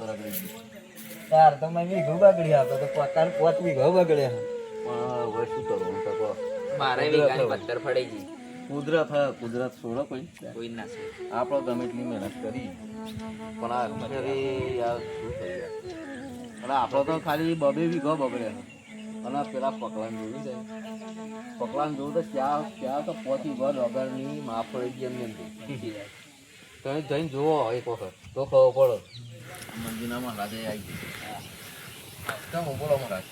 રગડી તાર તો મેં વીઘો બગડી આપતો તો પોતાને 5 વીઘો બગડે પણ હવે શું કરું હું તો કહો. મારે વીઘાની 15 ફળી ગઈ. કુદરત છોડો કોઈ ના છે. આપણે ગમે એટલી મહેનત કરી પણ આ અત્યારે યાર શું થઈ યાર અને આપણો તો ખાલી 2 વીઘો બગડે અને પેલા પકલાને જોયું છે પકલાને જોયું તો ત્યાં તો 5 વીઘો રગડની માફ પડી ગઈ એમ તમે જઈને જુઓ એક વખત તો ખબર પડે મંદિરના મહારાજે આવી ગઈ કેમ બોલો મહારાજ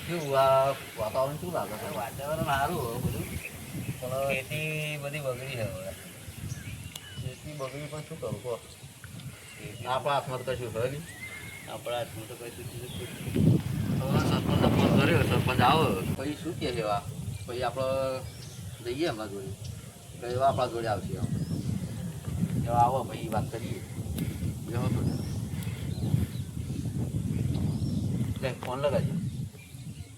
કેવું આ વાતાવરણ શું લાગે છે? વાતાવરણ સારું હોય બધું પણ ખેતી બધી બગડી છે હવે ખેતી બગડી પણ શું કરું કહો આપણા હાથમાં તો કશું ખરે નહીં આપણા હાથમાં તો કશું સરપંચને ફોન કર્યો સરપંચ આવો પછી શું કહે છે એવા પછી આપણે જઈએ એમના જોડે તો એવા આપણા જોડે આવશે એવા આવો પછી વાત કરીએ જવો તો લે ફોન લગાવજો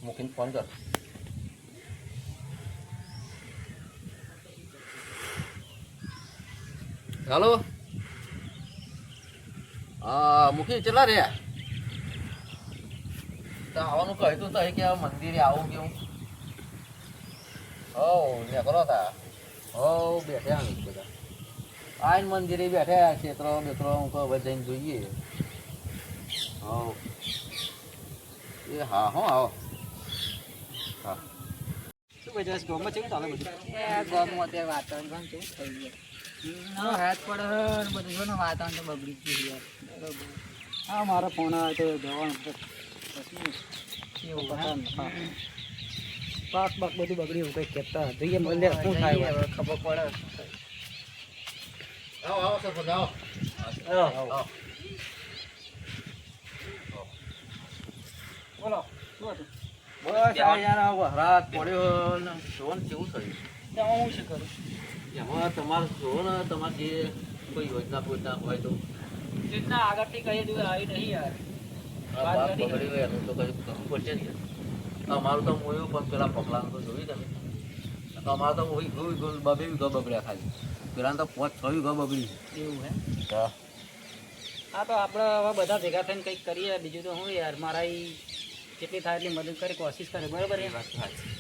મૂકીને ફોન કર હેલો હા મૂકી કેટલા રહ્યા તો આવવાનું કહ્યું તું તો કે મંદિરે આવું કેવું હો ને કરો તા હો બેઠા બધા આઈને મંદિરે બેઠા ક્ષેત્રો બેત્રો હું કહું હવે જઈને જોઈએ હો એ હા હો આવો હા શું બજાર ગામમાં કેવું ચાલે બધું ગામમાં અત્યારે વાતાવરણ કેવું થઈ ગયું હાથ પડે ને બધું જો ને વાતાવરણ તો બગડી ગયું યાર. બરોબર. હા મારો ફોન આવે તો જવાનું એવું હા પાક બાક બધું બગડ્યું કંઈક કહેતા જોઈએ મળે શું થાય હવે ખબર પડે. આવો આવો સરપંચ આવો આવો બોલો શું હતું બસ યાર રાત પડ્યો ને જોન કેવું થયું ત્યાં હું શું કરું એમાં તમારે જોવો ને તમારે જે કોઈ યોજના હોય તો રીતના આગળથી કઈ દિવસ આવી નહીં યાર આ બાપ બગડી ગયો એનું તો કઈ કરવું પડશે ને યાર. અમારું તો મોયું પણ પેલા પગલાનું તો જોયું તમે અમારે તો મોઈ ગયું 2 વીઘો બગડ્યા ખાલી પેલા તો 5-6 વીઘો બગડી એવું હે હા હા તો આપણે હવે બધા ભેગા થઈને કંઈક કરીએ બીજું તો હું યાર મારા જેટલી થાય એટલી મદદ કરી કોશિશ કરે બરાબર એ વાત સાચી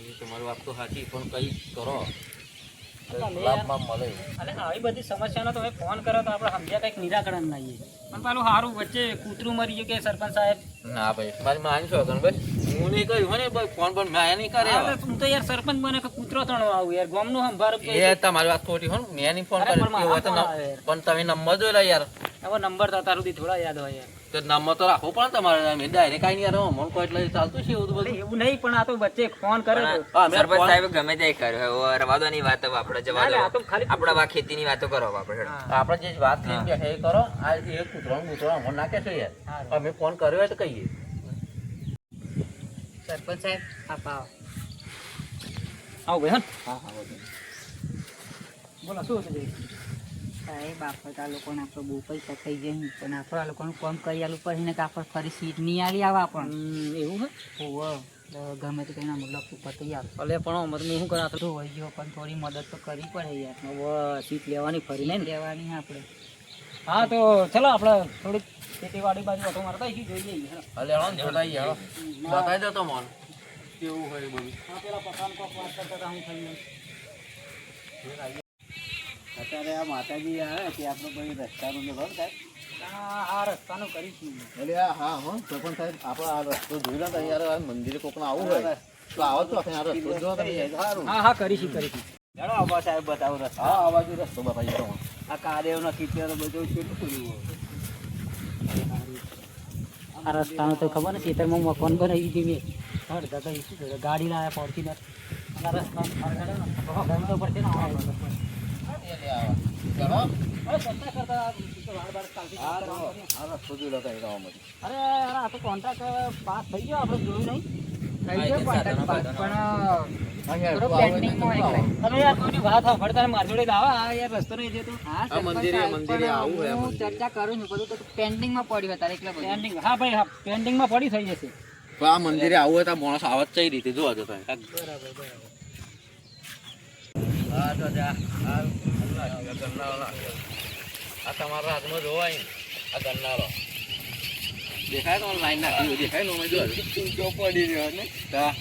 એ તમારી વાત તો સાચી પણ કંઈ કરો તમે લાભમાં મળે અને આવી બધી સમસ્યાનો તમે ફોન કરો તો આપણે સમજ્યા કંઈક નિરાકરણ લાવીએ પણ પેલું સારું વચ્ચે કૂતરું મરી ગયું કે સરપંચ સાહેબ ના ભાઈ મારી માની છો ભાઈ હું નહીં કહ્યું ને ભાઈ ફોન પણ મેં નહીં કરે હા, તો તું તો યાર સરપંચ બને કે કૂતરો તણો આવું યાર ગામનું સંભાળ એ તમારી વાત ખોટી હો ને મેં નહીં ફોન અરે કર્યો પણ હોય તો મારા ફોન આવે. પણ તમે નંબર જોઈ યાર હવે નંબર તો તાર સુધી થોડા યાદ હોય યાર તો નંબર તો રાખવો પડે ને તમારે મેં ડાયરેક્ટ કાંઈ નહીં યાર મને કોઈ એટલે ચાલતું છે એવું તો અરે બધું એવું નહીં પણ આ તો વચ્ચે ફોન કરે તો હા, મેં સરપંચ ફોન- સાહેબ ગમે તે કર્યો હવે રવા દો ની વાત હવે આપણે જવા ના, દો ના, આ તો ખાલી આપણે આ ખેતીની વાતો કરો હવે આપણે હેડો. હા. આપણે જે વાત લઈને બેઠા એ કરો આ એ કૂતરો અમને નાખે છે યાર હારું. અમે ફોન કર્યો હોય તો કહીએ સરપંચ સાહેબ આપ આવો. આવું ભાઈ હા હા બધું બોલો શું હતું જય સાહેબ આપણે તો આ લોકોને આપણે બહુ પૈસા થઈ ગયા નહીં પણ આપણે આ લોકોનું કામ કરી આલું પડે ને કે આપણે ફરી સીટ નહીં આલી આવે આપણને એવું હે ઓહો ગમે તે કઈ મતલબ પતી યાર ભલે પણ અમે તો શું કરા તો હોય ગયો પણ થોડી મદદ તો કરવી પડે યાર હવે સીટ લેવાની ફરી નહીં ને લેવાની આપણે હા તો ચલો આપણે થોડીક ખેતીવાડી બાજુ ઓટો મારતા આવીશું, જોઈ લઈએ હેલો. હાલે હાલો ને જોતા આવીએ, હાલો. બતાવી દો તો મને કેવું હોય એ બધું હા પેલા પપ્પાને કોક વાત કરતા હતા હું થઈને અત્યારે આ માતાજી આવે કે આપણે કોઈ રસ્તાનું ને બરાબર સાહેબ આ રસ્તાનું કરીશું એટલે હા હા સરપંચ સાહેબ આપણે આ રસ્તો જોઈ લો યાર આ મંદિરે કોકને આવવું હોય તો આવો તો આપણે આ રસ્તો જો તમે સારું હા હા કરીશું ચાલો આવા સાહેબ બતાવો રસ્તો હા આ બાજુ રસ્તો બતાવી દો આ કાદેવના કિચન બધું કેટલું ખુલ્લું આ રસ્તાનું તો ખબર ને ખેતરમાં મકાન બનાવી દીધી મેં અડધા તો શું થયું, ગાડી લાવ્યા ફોર્ચ્યુનર આ રસ્તા ગમતો પડશે ને ચાલો અરે સત્તા કરતા વાર બાર ચાલતી આ રસ્તો જોઈ લો કઈ ગામમાં અરે યાર આ તો કોન્ટ્રાક્ટ પાસ થઈ ગયો આપણે જોયું નહીં થઈ ગયો contract પાસ, પણ થોડો પેન્ડિંગમાં એક લાઈન. તમે યાર કોઈની વાત સાંભળતા ને મારી જોડે લાવા આ યાર રસ્તો નહીં જતો હા, આ મંદિરે સરપંચ મંદિરે સાહેબ, આવું પણ હે હું મંદિરે. ચર્ચા કરું છું બધું તો પેન્ડિંગમાં પડ્યું અત્યારે એટલે બધું પેન્ડિંગ હા ભાઈ હા પેન્ડિંગમાં પડી થઈ જશે તો આ મંદિરે આવું હોય તો આ માણસ આવત કઈ રીતે જોવા જતો બરાબર બરાબર હા તો જા આ ગન્નાવાળા આ તમારા હાથમાં જોવાય આ ગન્નારો દેખાય તો લાઈન નાખી હોય, દેખાય ને અમે જો પડી રહ્યો ને તા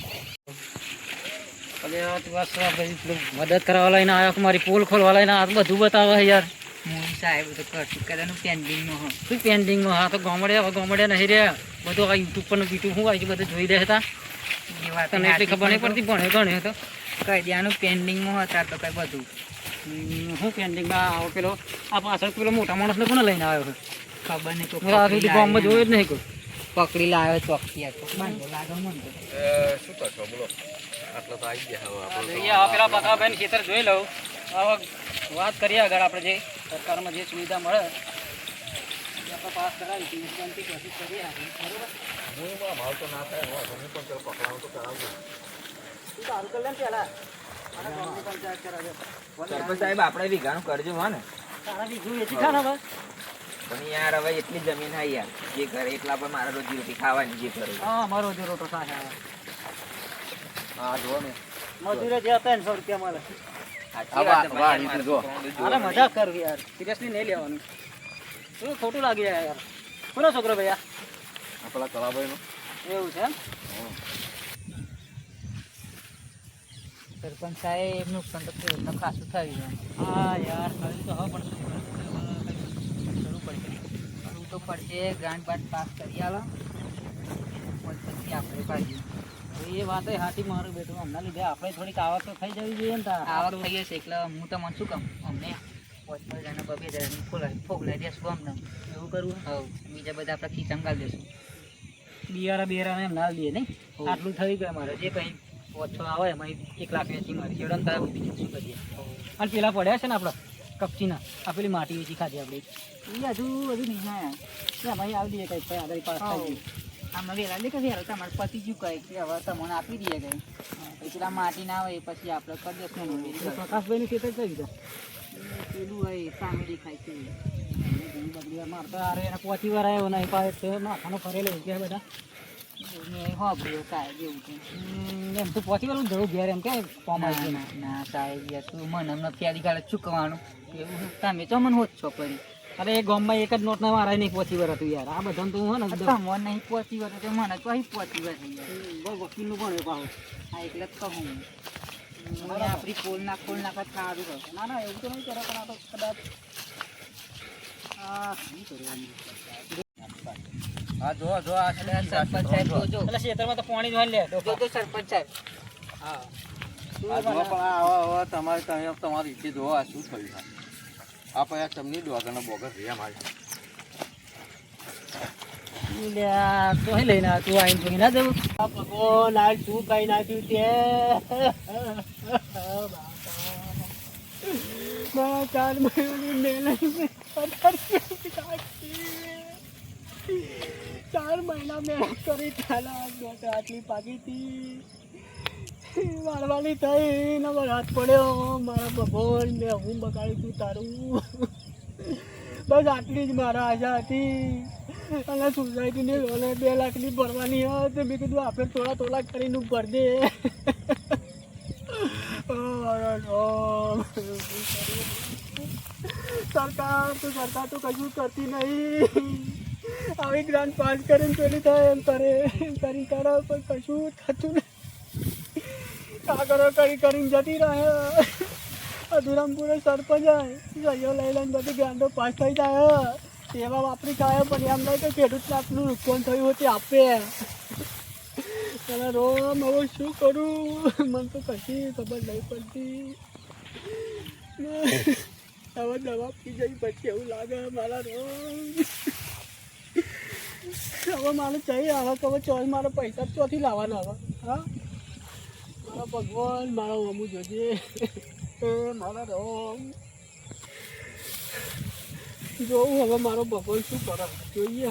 અરે યાર તું બસ આ ભાઈ પેલું મદદ કરવા લઈને આવ્યો કે મારી પોલ ખોલવા લઈને આ બધું બતાવે યાર. હું સાહેબ તો કરશું કદાનું પેન્ડિંગમાં હો. શું પેન્ડિંગમાં? હા તો ગોમડ્યા નહીં રહ્યા બધું આ યુટ્યુબ પર બીટું શું આવી બધું જોઈ રહ્યા હતા. એ વાત તને એટલી ખબર નહીં પડતી ભણે ગણે તો કહી દેવાનું પેન્ડિંગમાં હતા તો કઈ બધું શું પેન્ડિંગમાં આવો પેલો આ પાછળ પેલો મોટા માણસને કોને લઈને આવ્યો છે? ખબર નહીં તો આ સુધી ગામમાં જોયું જ નહીં કોઈ. પકડી લાવ્યો ચોકથી આ તો બાંધો લાગે મને તો. શું કરશો બોલો, આટલો તો આવી ગયા હવે જોઈએ આ પેલા બકાભાઈ ખેતર જોઈ લઉં. હવે વાત કરીએ આગળ આપણે જે સરકારમાં જે સુવિધા મળે એ આપણે પાસ કરાવી શાંતિ કોશિશ કરીએ આપણે. બરોબર ભાવ તો ના થાય હું પણ પેલો પકડાવું તો કરાવજો. તું સારું કરી લે ને પહેલા અને ગામની પંચાયત કરાવે. સરપંચ સાહેબ આપણે વીઘાનું કરજો હો ને. તારા બીજું વેચી ખા ને હવે. પણ યાર હવે એટલી જમીન hay યાર, જે કરે એટલા પર મારે રોજી રોટી ખાવાની જે કરે. હા મારો જે રોટો થાય હા જો ને મજૂરે જે 300 રૂપિયા મળે. સાચી વાત છે, વાહ, મારે જો. છોકરાઓને અરે જોવાનું. મજાક કરવી યાર, સિરિયસલી નહીં લેવાનું. શું ખોટું લાગી જાય યાર. કોનો છોકરો ભૈયા? આપણા કલાભાઈનો એવું છે એમ? સરપંચ સાહેબ નુકસાન તો ખેડૂતને ખાસું થયું છે. હા યાર કર્યું તો હવે પણ શું કરવું પડશે. કરવું તો પડશે. ગ્રાન્ટ બાદ પાસ કરી આલો પછી આપણે પાછી એ વાત હાથી મારું બેટું હમણાં લીધે આપણે થોડીક આવક તો થઈ જવી જોઈએ ને તાર. આવક થઈ હશે એટલે હું તમને શું કહું, અમને 5,000 2,000 ફોગલાઈ દેશું અમને. એવું કરવું હવ બીજા બધા આપણે ખીચામાં ગાળી દેશું. બિયારા એમ ના લઈએ નહીં. હોવ. આટલું થઈ ગયું મારે જે પછી 5-6 આવે એમાં 1 લાખ વેચી મારી જોડે તારે બીજું શું કરીએ. અને પેલા પડ્યા છે ને આપણે કપચીના આ પેલી માટી વેચી ખાધી આપણે એ હજુ નહીં આવ્યા એમાં આવી દઈએ કંઈક ભાઈ આગળ પાસ થઈ ગયું. આમાં વેલા દે કે વેલા તમારે પતિ શું કહે કે હવે તમને આપી દઈએ કઈ પછી પેલા માટી ના હોય પછી આપણે કરી દઈશું એનું એટલે પ્રકાશભાઈનું ખેતર કઈ રીતે પેલું હોય સામે દેખાય છે. બદલી વાર મારતા અરે એને 5 વાર આવ્યો નહીં પાછો માથાનો ફરેલો કે બધા મેં હોભળ્યું સાહેબ એવું છે. એમ તો 5 વાર જવું ઘેર એમ કે કોમ ના આવી ના ના સાહેબ યાર તું મને હમણાં પ્યારી ગાળે ચૂકવાનું એવું તમે તો મને હોત છો કરી અરે એ ગામમાં એક જ નોટ ના મારાય નહીં 5 વાર હતું યાર આ બધાને તો હું ને તમને નહીં પહોંચી વાર તો મને તો અહીં પહોંચી વાર થઈ જાય. બહુ વકીલનું પણ એ પાછું હા એટલે જ કહું હું. મને આપણી ખોલ નાખત સારું હોય. ના ના એવું તો નહીં કરે પણ આ તો કદાચ આ શું કરવાનું હા જો આ છે ને સરપંચ સાહેબ જોજો એટલે ખેતરમાં તો પાણી જ લે જોજો સરપંચ સાહેબ. હા આ જો પણ આ હવે તમારે તમારી રીતે જો આ શું થયું છે. આ પછી આ ચમની ડોગરનો બોગસ રહ્યા મારી તો અહીં લઈને તું આવીને જોઈ ના જવું ભગવાન આ શું કઈ નાખ્યું તે મારા 4 મહિનાની મહેનત 4 મહિના મહેનત કરી ચાલા આટલી પાકી હતી વાળવાની થઈ ને મારો હાથ પડ્યો મારા ભગવાન મેં હું બગાડી તું તારું બસ આટલી જ મારા આશા હતી અને સોસાયટીની લોન 2 લાખની ભરવાની હતી મેં કીધું આપણે થોડા કરીને ભર દે સરકાર તો કશું કરતી નહીં આવી ગ્રાન્ટ પાસ કરીને પેલી થાય એમ કરે કરી કરે પણ કશું થતું નહીં કાગળો કરીને જતી રહે અધુરામપુરે સરપંચ સહીઓ લઈ લઈને બધી ગ્રાન્ટો પાસ થઈ જાય એવા વાપરી ખાય પણ એમ નહીં કે ખેડૂતને આટલું નુકસાન થયું હતું આપે અને રોમ હવે શું કરું મને તો કશી ખબર નહીં પડતી હવે દવા પી જઈ પછી એવું લાગે મારા રોમ હવે મારે ચાહીએ હવે ખબર ચોઈસ મારા પૈસા ચોથી લાવવાના હવે હા મારા ભગવાન મારા અમુ જોજે મારા રોમ જોવું હવે મારો ભગવાન શું કરે જોઈએ